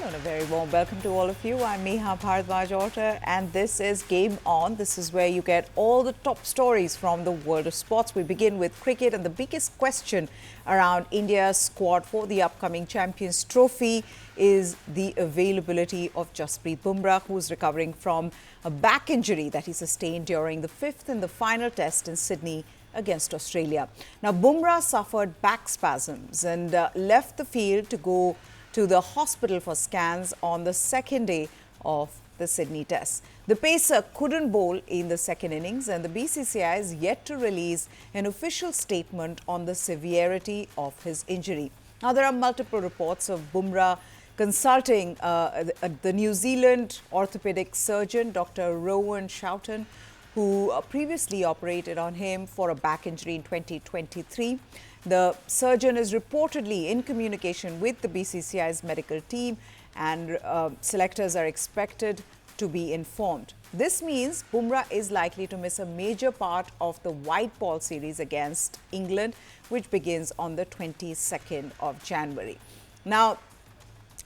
afternoon. A very warm welcome to all of you. I'm Neha Bharadwaj and this is Game On. This is where you get all the top stories from the world of sports. We begin with cricket, and the biggest question around India's squad for the upcoming Champions Trophy is the availability of Jasprit Bumrah, who's recovering from a back injury that he sustained during the fifth and the final test in Sydney against Australia. Now, Bumrah suffered back spasms and left the field to go to the hospital for scans on the second day of the Sydney test. The pacer couldn't bowl in the second innings, and the BCCI is yet to release an official statement on the severity of his injury. Now, there are multiple reports of Bumrah consulting the New Zealand orthopedic surgeon, Dr. Rowan Shoughton, who previously operated on him for a back injury in 2023. The surgeon is reportedly in communication with the BCCI's medical team, and selectors are expected to be informed. This means Bumrah is likely to miss a major part of the white ball series against England, which begins on the 22nd of January. Now,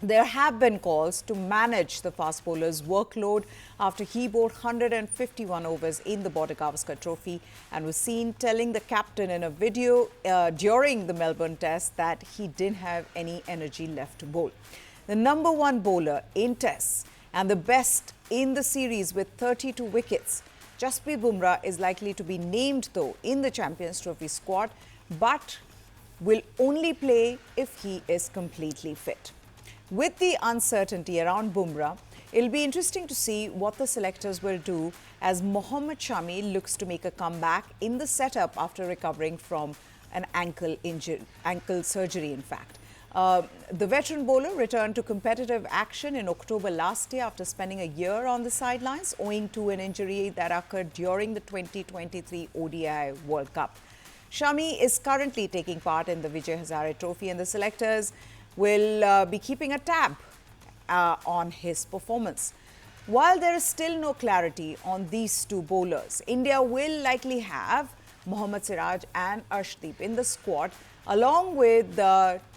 there have been calls to manage the fast bowler's workload after he bowled 151 overs in the Border Gavaskar Trophy and was seen telling the captain in a video during the Melbourne test that he didn't have any energy left to bowl. The number one bowler in tests and the best in the series with 32 wickets, Jasprit Bumrah is likely to be named though in the Champions Trophy squad, but will only play if he is completely fit. With the uncertainty around Bumrah, it'll be interesting to see what the selectors will do as Mohammad Shami looks to make a comeback in the setup after recovering from an ankle surgery, in fact. The veteran bowler returned to competitive action in October last year after spending a year on the sidelines owing to an injury that occurred during the 2023 ODI World Cup. Shami is currently taking part in the Vijay Hazare Trophy, and the selectors will be keeping a tab on his performance. While there is still no clarity on these two bowlers, India will likely have Mohammad Siraj and Arshdeep in the squad, along with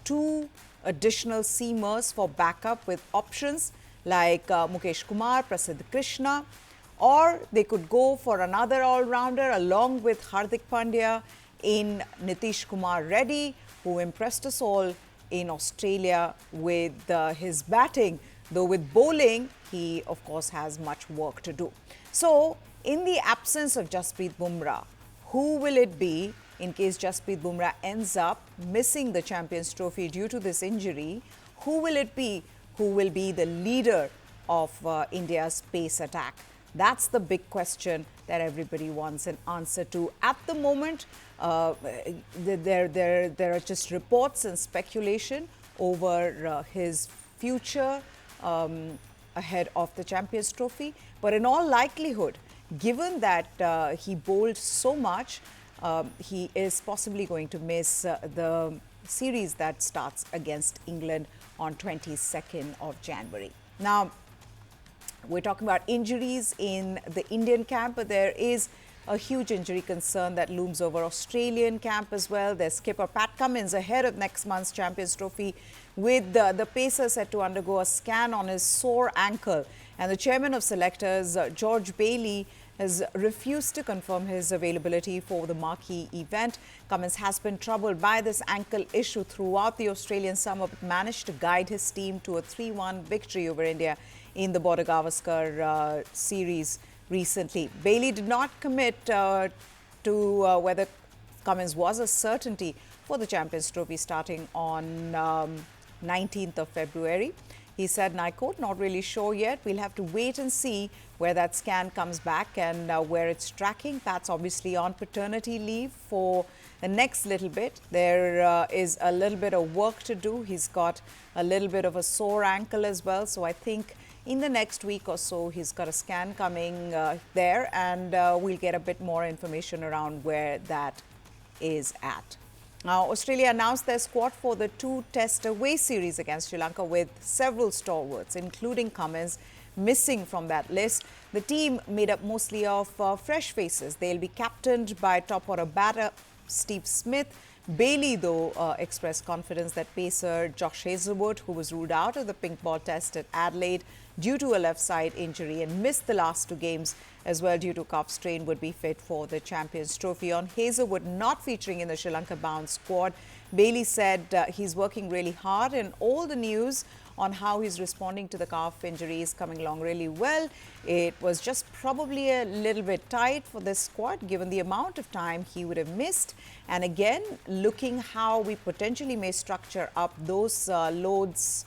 two additional seamers for backup with options like Mukesh Kumar, Prasidh Krishna, or they could go for another all-rounder along with Hardik Pandya in Nitish Kumar Reddy, who impressed us all in Australia with his batting, though with bowling, he of course has much work to do. So, in the absence of Jasprit Bumrah, who will it be in case Jasprit Bumrah ends up missing the Champions Trophy due to this injury? Who will it be who will be the leader of India's pace attack? That's the big question that everybody wants an answer to. At the moment, there are just reports and speculation over his future ahead of the Champions Trophy. But in all likelihood, given that he bowled so much, he is possibly going to miss the series that starts against England on 22nd of January. Now, we're talking about injuries in the Indian camp, but there is a huge injury concern that looms over Australian camp as well. Their skipper Pat Cummins ahead of next month's Champions Trophy, with the pacer set to undergo a scan on his sore ankle. And the chairman of selectors, George Bailey, has refused to confirm his availability for the marquee event. Cummins has been troubled by this ankle issue throughout the Australian summer, but managed to guide his team to a 3-1 victory over India in the Border Gavaskar series recently. Bailey did not commit to whether Cummins was a certainty for the Champions Trophy starting on 19th of February. He said, and I quote, "Not really sure yet. We'll have to wait and see where that scan comes back and where it's tracking." Pat's obviously on paternity leave for the next little bit. There is a little bit of work to do. He's got a little bit of a sore ankle as well. So I think in the next week or so, he's got a scan coming there, and we'll get a bit more information around where that is at. Now, Australia announced their squad for the two-test away series against Sri Lanka with several stalwarts, including Cummins, missing from that list. The team made up mostly of fresh faces. They'll be captained by top order batter Steve Smith, Bailey, though, expressed confidence that pacer Josh Hazlewood, who was ruled out of the pink ball test at Adelaide due to a left side injury and missed the last 2 games as well due to calf strain, would be fit for the Champions Trophy. On Hazlewood not featuring in the Sri Lanka-bound squad, Bailey said he's working really hard, and all the news on how he's responding to the calf injury is coming along really well. It was just probably a little bit tight for this squad given the amount of time he would have missed. And again, looking how we potentially may structure up those loads,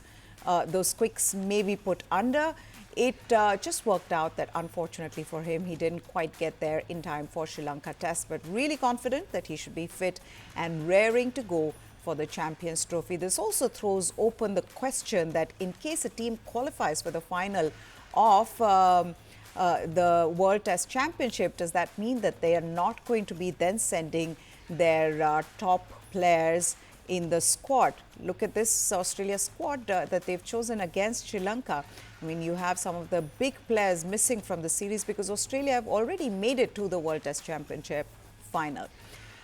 those quicks may be put under. It just worked out that unfortunately for him, he didn't quite get there in time for Sri Lanka test, but really confident that he should be fit and raring to go for the Champions Trophy. This also throws open the question that in case a team qualifies for the final of the World Test Championship, does that mean that they are not going to be then sending their top players in the squad? Look at this Australia squad that they've chosen against Sri Lanka. I mean, you have some of the big players missing from the series because Australia have already made it to the World Test Championship final.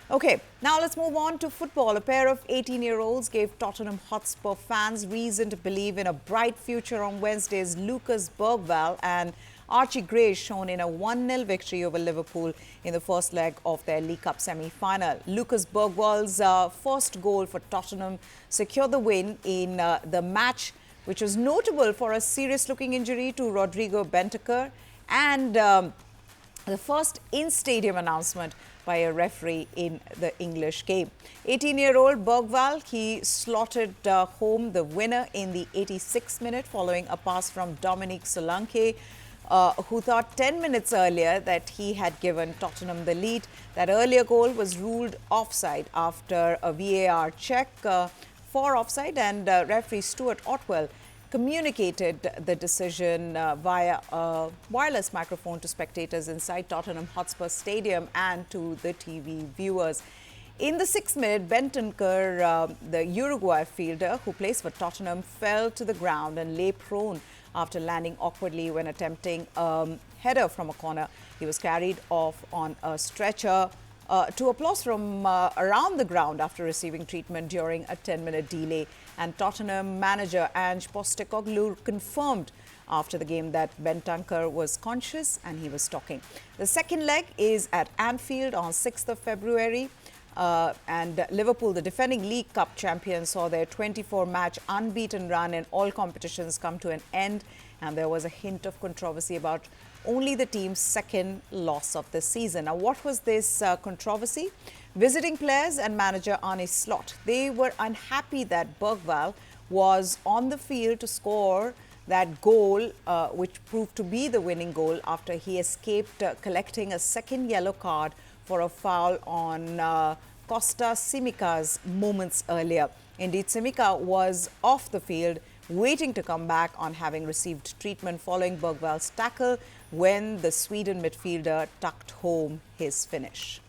Okay, now let's move on to football. A pair of 18-year-olds gave Tottenham Hotspur fans reason to believe in a bright future on Wednesday's Lucas Bergwall and Archie Gray shown in a 1-0 victory over Liverpool in the first leg of their League Cup semi-final. Lucas Bergwall's first goal for Tottenham secured the win in the match, which was notable for a serious-looking injury to Rodrigo Bentancur and the first in-stadium announcement by a referee in the English game. 18-year-old Bergwall, he slotted home the winner in the 86th minute following a pass from Dominic Solanke, who thought 10 minutes earlier that he had given Tottenham the lead. That earlier goal was ruled offside after a VAR check for offside, and referee Stuart Otwell communicated the decision via a wireless microphone to spectators inside Tottenham Hotspur Stadium and to the TV viewers. In the 6th minute, Bentancur, the Uruguay fielder who plays for Tottenham, fell to the ground and lay prone after landing awkwardly when attempting a header from a corner. He was carried off on a stretcher to applause from around the ground after receiving treatment during a 10-minute delay. And Tottenham manager Ange Postecoglou confirmed after the game that Bentancur was conscious and he was talking. The second leg is at Anfield on 6th of February. And Liverpool, the defending League Cup champions, saw their 24-match unbeaten run in all competitions come to an end. And there was a hint of controversy about only the team's second loss of the season. Now, what was this controversy? Visiting players and manager Arne Slot, they were unhappy that Bergwall was on the field to score that goal, which proved to be the winning goal after he escaped collecting a second yellow card for a foul on Costa Simica's moments earlier. Indeed, Simica was off the field waiting to come back on having received treatment following Bergwall's tackle when the Sweden midfielder tucked home his finish.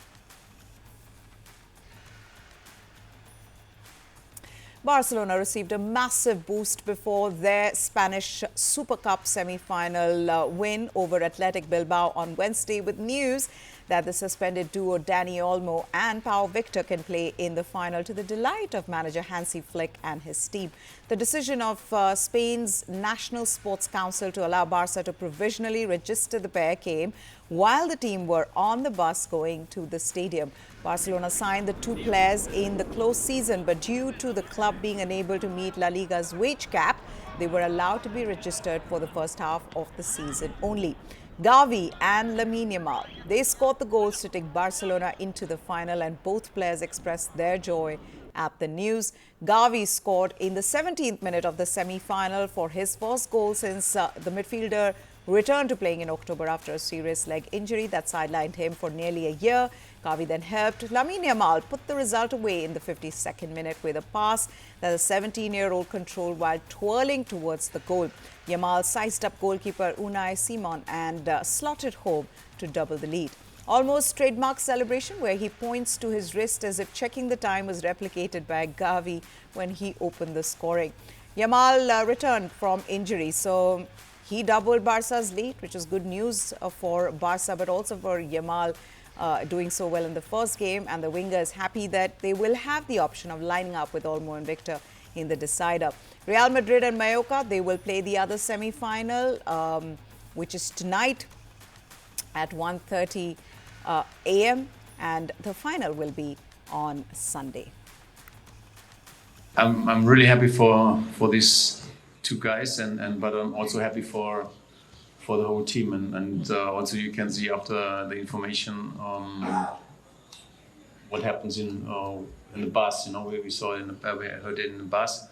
Barcelona received a massive boost before their Spanish Super Cup semi-final win over Athletic Bilbao on Wednesday, with news that the suspended duo Dani Olmo and Pau Victor can play in the final, to the delight of manager Hansi Flick and his team. The decision of Spain's National Sports Council to allow Barca to provisionally register the pair came while the team were on the bus going to the stadium. Barcelona signed the 2 players in the close season, but due to the club being unable to meet La Liga's wage cap, they were allowed to be registered for the first half of the season only. Gavi and Lamine Yamal, they scored the goals to take Barcelona into the final, and both players expressed their joy at the news. Gavi scored in the 17th minute of the semi-final for his first goal since the midfielder returned to playing in October after a serious leg injury that sidelined him for nearly a year. Gavi then helped Lamine Yamal put the result away in the 52nd minute with a pass that the 17-year-old controlled while twirling towards the goal. Yamal sized up goalkeeper Unai Simon and slotted home to double the lead. Almost trademark celebration where he points to his wrist as if checking the time was replicated by Gavi when he opened the scoring. Yamal returned from injury, so he doubled Barca's lead, which is good news for Barca, but also for Yamal, doing so well in the first game, and the wingers happy that they will have the option of lining up with Olmo and Victor in the decider. Real Madrid and Mallorca, they will play the other semi-final, which is tonight at 1:30 a.m. and the final will be on Sunday. I'm really happy for these two guys, but I'm also happy for the whole team, and also you can see after the information what happens in the bus. You know, we saw it we heard it in the bus,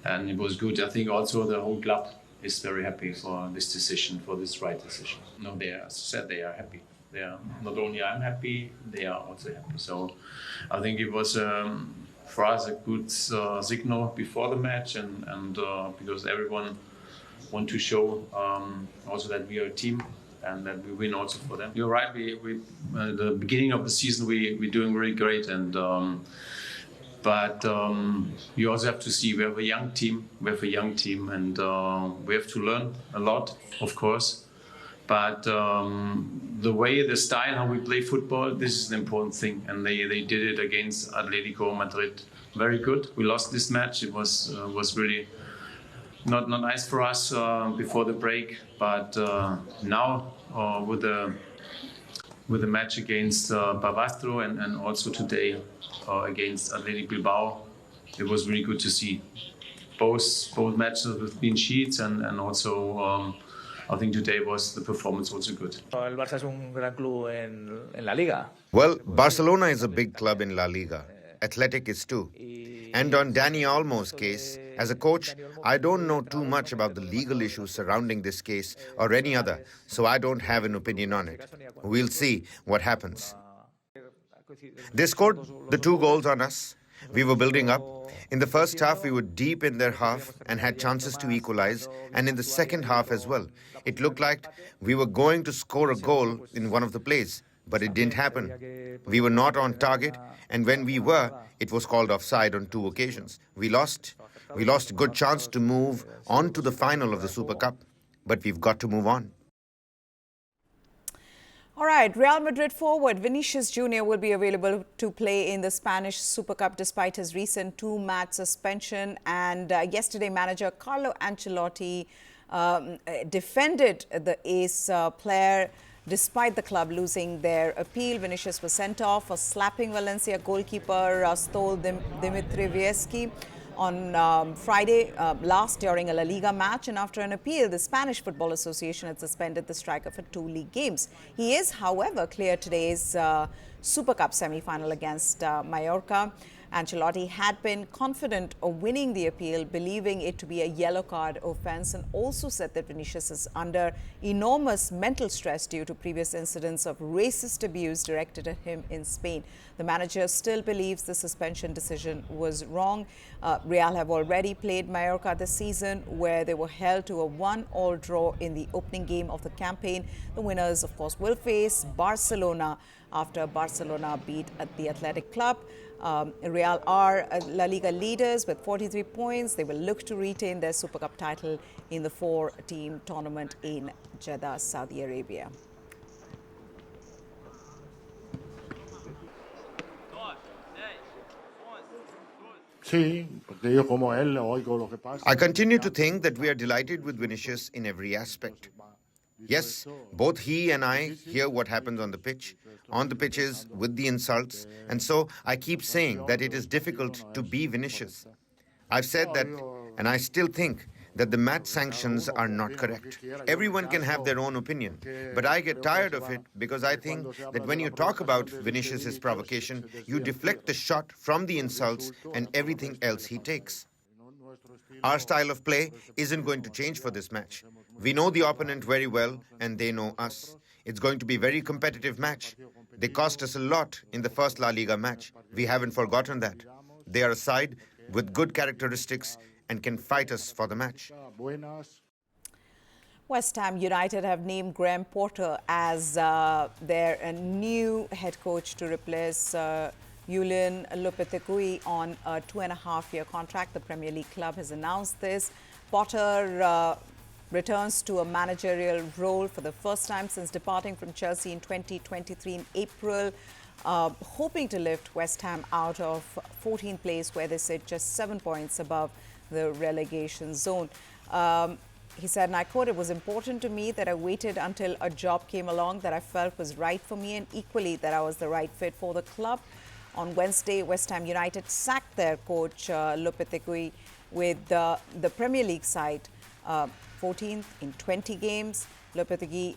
and it was good. I think also the whole club is very happy for this decision, for this right decision. No, they are, as I said, they are happy. They are not only I'm happy, they are also happy. So I think it was for us a good signal before the match, and because everyone want to show also that we are a team and that we win also for them. You're right. We the beginning of the season we're doing really great, and but you also have to see we have a young team. And we have to learn a lot, of course. But the way, the style, how we play football, this is an important thing. And they did it against Atletico Madrid very good. We lost this match. It was really not nice for us before the break. But now with the match against Barbastro and also today against Athletic Bilbao, it was really good to see both matches with clean sheets and also. I think today the performance was good. Well, Barcelona is a big club in La Liga. Athletic is too. And on Dani Olmo's case, as a coach, I don't know too much about the legal issues surrounding this case or any other, so I don't have an opinion on it. We'll see what happens. They scored the 2 goals on us. We were building up. In the first half, we were deep in their half and had chances to equalize, and in the second half as well. It looked like we were going to score a goal in one of the plays, but it didn't happen. We were not on target, and when we were, it was called offside on 2 occasions. We lost a good chance to move on to the final of the Super Cup, but we've got to move on. All right, Real Madrid forward Vinicius Jr. will be available to play in the Spanish Super Cup despite his recent 2-match suspension. And yesterday, manager Carlo Ancelotti defended the ace player despite the club losing their appeal. Vinicius was sent off for slapping Valencia goalkeeper Stol Dimitrievski on Friday last during a La Liga match, and after an appeal, the Spanish Football Association had suspended the striker for 2 league games. He is, however, cleared today's Super Cup semi-final against Mallorca. Ancelotti had been confident of winning the appeal, believing it to be a yellow card offence, and also said that Vinicius is under enormous mental stress due to previous incidents of racist abuse directed at him in Spain. The manager still believes the suspension decision was wrong. Real have already played Mallorca this season, where they were held to a 1-1 draw in the opening game of the campaign. The winners, of course, will face Barcelona after Barcelona beat the Athletic Club. Real are La Liga leaders with 43 points. They will look to retain their Super Cup title in the 4-team tournament in Jeddah, Saudi Arabia. I continue to think that we are delighted with Vinicius in every aspect. Yes, both he and I hear what happens on the pitches, with the insults, and so I keep saying that it is difficult to be Vinicius. I've said that, and I still think that the match sanctions are not correct. Everyone can have their own opinion, but I get tired of it because I think that when you talk about Vinicius's provocation, you deflect the shot from the insults and everything else he takes. Our style of play isn't going to change for this match. We know the opponent very well, and they know us. It's going to be a very competitive match. They cost us a lot in the first La Liga match. We haven't forgotten that. They are a side with good characteristics and can fight us for the match. West Ham United have named Graham Potter as their new head coach to replace Julian Lopetegui on a 2.5-year contract. The Premier League club has announced this. Potter returns to a managerial role for the first time since departing from Chelsea in 2023 in April, hoping to lift West Ham out of 14th place, where they sit just 7 points above the relegation zone. He said, and I quote, "It was important to me that I waited until a job came along that I felt was right for me, and equally that I was the right fit for the club." On Wednesday, West Ham United sacked their coach Lopetegui with the Premier League side 14th in 20 games. Lopetegui,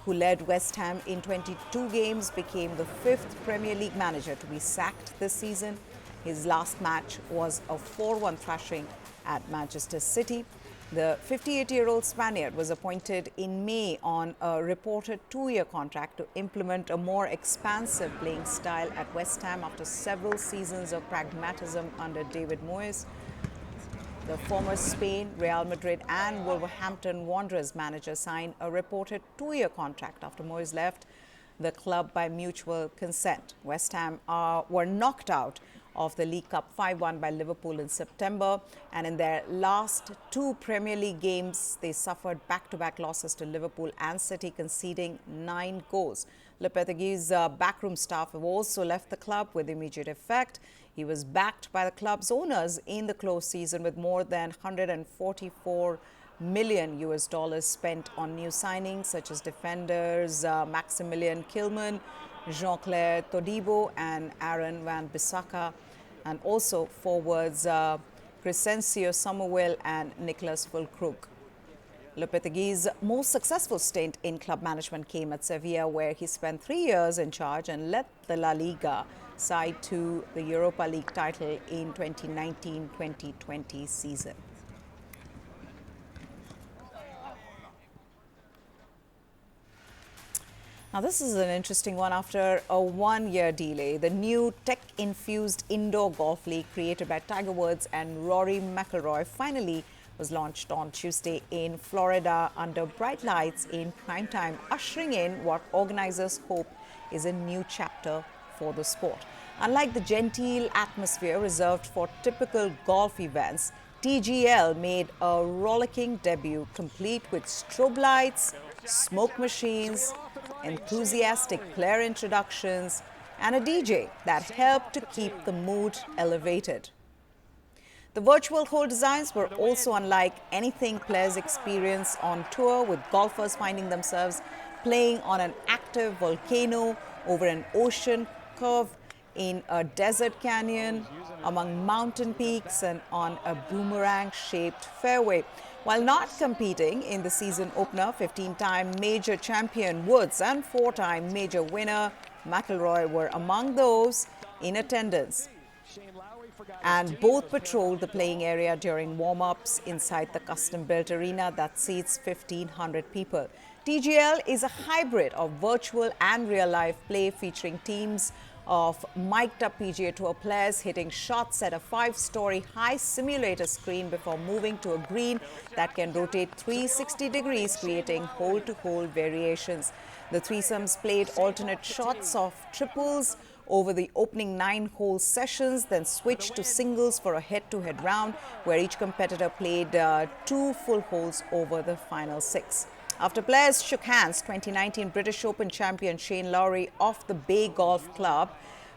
who led West Ham in 22 games, became the 5th Premier League manager to be sacked this season. His last match was a 4-1 thrashing at Manchester City. The 58-year-old Spaniard was appointed in May on a reported 2-year contract to implement a more expansive playing style at West Ham after several seasons of pragmatism under David Moyes. The former Spain, Real Madrid and Wolverhampton Wanderers manager signed a reported 2-year contract after Moyes left the club by mutual consent. West Ham were knocked out of the League Cup 5-1 by Liverpool in September, and in their last 2 Premier League games, they suffered back-to-back losses to Liverpool and City, conceding 9 goals. Lopetegui's backroom staff have also left the club with immediate effect. He was backed by the club's owners in the close season with more than $144 million spent on new signings such as defenders Maximilian Kilman, Jean-Claire Todibo and Aaron Van Bissaka, and also forwards Crescencio Somerville and Nicholas Füllkrug. Lopetegui's most successful stint in club management came at Sevilla, where he spent 3 years in charge and led the La Liga side to the Europa League title in 2019-2020 season. Now, this is an interesting one. After a 1-year delay, the new tech-infused indoor golf league created by Tiger Woods and Rory McIlroy finally was launched on Tuesday in Florida under bright lights in prime time, ushering in what organizers hope is a new chapter for the sport. Unlike the genteel atmosphere reserved for typical golf events, TGL made a rollicking debut complete with strobe lights, smoke machines, enthusiastic player introductions, and a DJ that helped to keep the mood elevated. The virtual hole designs were also unlike anything players experience on tour, with golfers finding themselves playing on an active volcano, over an ocean curve, in a desert canyon, among mountain peaks, and on a boomerang-shaped fairway. While not competing in the season opener, 15-time major champion Woods and 4-time major winner McIlroy were among those in attendance, and both patrolled the playing area during warm-ups inside the custom-built arena that seats 1,500 people. TGL is a hybrid of virtual and real-life play, featuring teams of mic'd-up PGA Tour players hitting shots at a 5-story high simulator screen before moving to a green that can rotate 360 degrees, creating hole-to-hole variations. The threesomes played alternate shots of triples over the opening 9-hole sessions, then switched to singles for a head-to-head round, where each competitor played 2 full holes over the final 6. After players shook hands, 2019 British Open champion Shane Lowry of the Bay Golf Club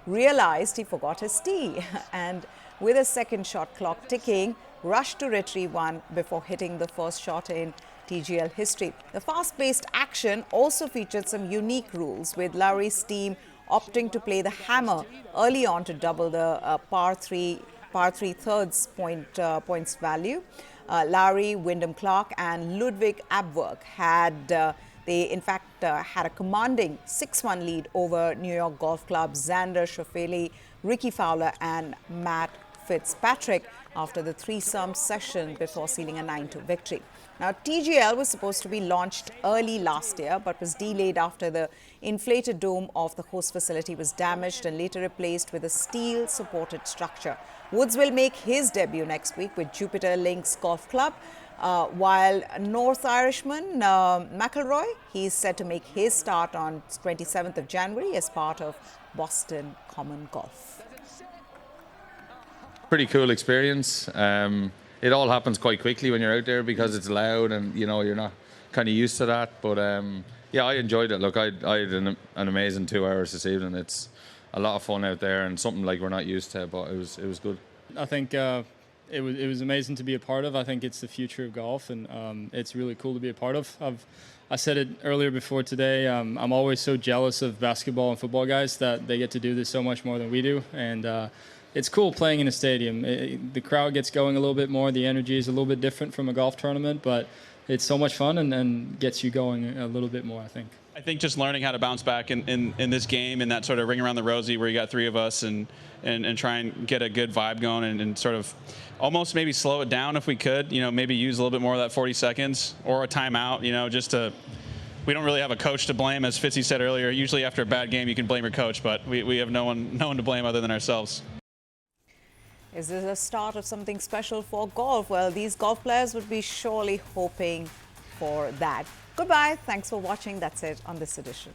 realized he forgot his tee and, with a second shot clock ticking, rushed to retrieve one before hitting the first shot in TGL history. The fast-paced action also featured some unique rules, with Lowry's team opting to play the hammer early on to double the par 3 thirds points value. Lowry, Wyndham Clark and Ludwig Abwerk had a commanding 6-1 lead over New York Golf Club's Xander Schauffele, Ricky Fowler and Matt Fitzpatrick after the threesome session before sealing a 9-2 victory. Now, TGL was supposed to be launched early last year, but was delayed after the inflated dome of the host facility was damaged and later replaced with a steel-supported structure. Woods will make his debut next week with Jupiter Links Golf Club, while North Irishman McIlroy, he's set to make his start on 27th of January as part of Boston Common Golf. Pretty cool experience. it all happens quite quickly when you're out there because it's loud and you're not kind of used to that. But yeah, I enjoyed it. Look, I had an amazing 2 hours this evening. It's a lot of fun out there and something like we're not used to, but it was good. I think it was amazing to be a part of. I think it's the future of golf, and it's really cool to be a part of. I said it earlier before today. I'm always so jealous of basketball and football guys that they get to do this so much more than we do, and it's cool playing in a stadium. The crowd gets going a little bit more. The energy is a little bit different from a golf tournament, but it's so much fun and gets you going a little bit more, I think. I think just learning how to bounce back in this game and that sort of ring around the rosy where you got 3 of us and try and get a good vibe going and sort of almost maybe slow it down if we could, maybe use a little bit more of that 40 seconds or a timeout, just to, we don't really have a coach to blame, as Fitzy said earlier. Usually after a bad game you can blame your coach, but we have no one to blame other than ourselves. Is this a start of something special for golf? Well, these golf players would be surely hoping for that. Goodbye. Thanks for watching. That's it on this edition.